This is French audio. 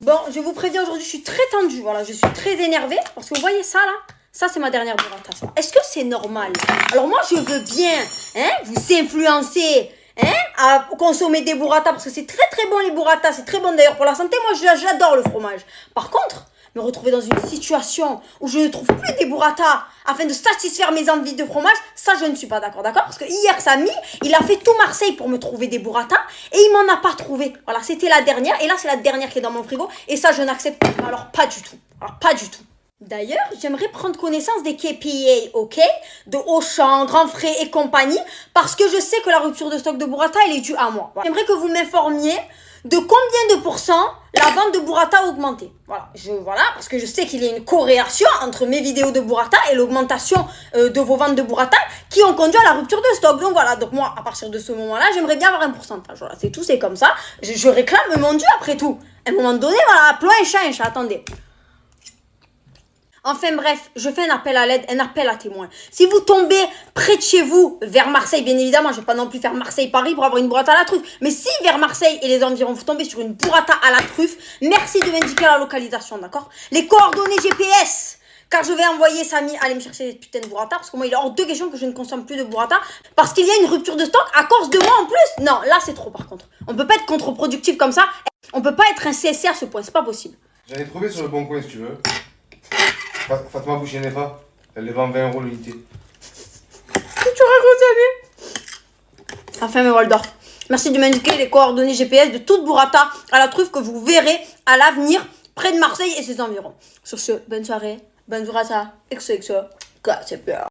Bon, je vous préviens aujourd'hui, je suis très tendue. Voilà, je suis très énervée. Parce que vous voyez ça là? Ça, c'est ma dernière burrata. Est-ce que c'est normal? Alors moi, je veux bien vous influencer à consommer des burrata. Parce que c'est très très bon les burrata. C'est très bon d'ailleurs pour la santé. Moi, j'adore le fromage. Par contre, me retrouver dans une situation où je ne trouve plus des burrata afin de satisfaire mes envies de fromage, ça je ne suis pas d'accord, d'accord? Parce que hier Samy, il a fait tout Marseille pour me trouver des burrata et il m'en a pas trouvé. Voilà, c'était la dernière et là c'est la dernière qui est dans mon frigo et ça je n'accepte pas. Alors pas du tout. Alors pas du tout. D'ailleurs, j'aimerais prendre connaissance des KPI, ok? De Auchan, Grand Frais et compagnie, parce que je sais que la rupture de stock de burrata, elle est due à moi. Voilà. J'aimerais que vous m'informiez de combien de pourcents la vente de burrata a augmenté. Voilà, parce que je sais qu'il y a une corrélation entre mes vidéos de burrata et l'augmentation de vos ventes de burrata qui ont conduit à la rupture de stock. Donc voilà, donc moi, à partir de ce moment-là, j'aimerais bien avoir un pourcentage. Voilà, c'est tout, c'est comme ça. Je réclame mon dû après tout. À un moment donné, voilà, appelons un chat, attendez. Enfin bref, je fais un appel à l'aide, un appel à témoins. Si vous tombez près de chez vous, vers Marseille, bien évidemment, je ne vais pas non plus faire Marseille-Paris pour avoir une burrata à la truffe. Mais si vers Marseille et les environs, vous tombez sur une burrata à la truffe, merci de m'indiquer la localisation, d'accord? Les coordonnées GPS, car je vais envoyer Samy aller me chercher des putains de burrata, parce que moi, il est hors de question que je ne consomme plus de burrata, parce qu'il y a une rupture de stock à cause de moi en plus. Non, là, c'est trop par contre. On peut pas être contre-productif comme ça. On peut pas être un CSC à ce point, c'est pas possible. J'en ai trouvé sur le bon coin si tu veux. Fatma Bouchenefa, elle les vend 20 € l'unité. Qu'est-ce que tu racontes, Samy? Enfin, mais Waldorf, merci de m'indiquer les coordonnées GPS de toute burrata à la truffe que vous verrez à l'avenir près de Marseille et ses environs. Sur ce, bonne soirée, bonne burrata, XOXO, c'est peur.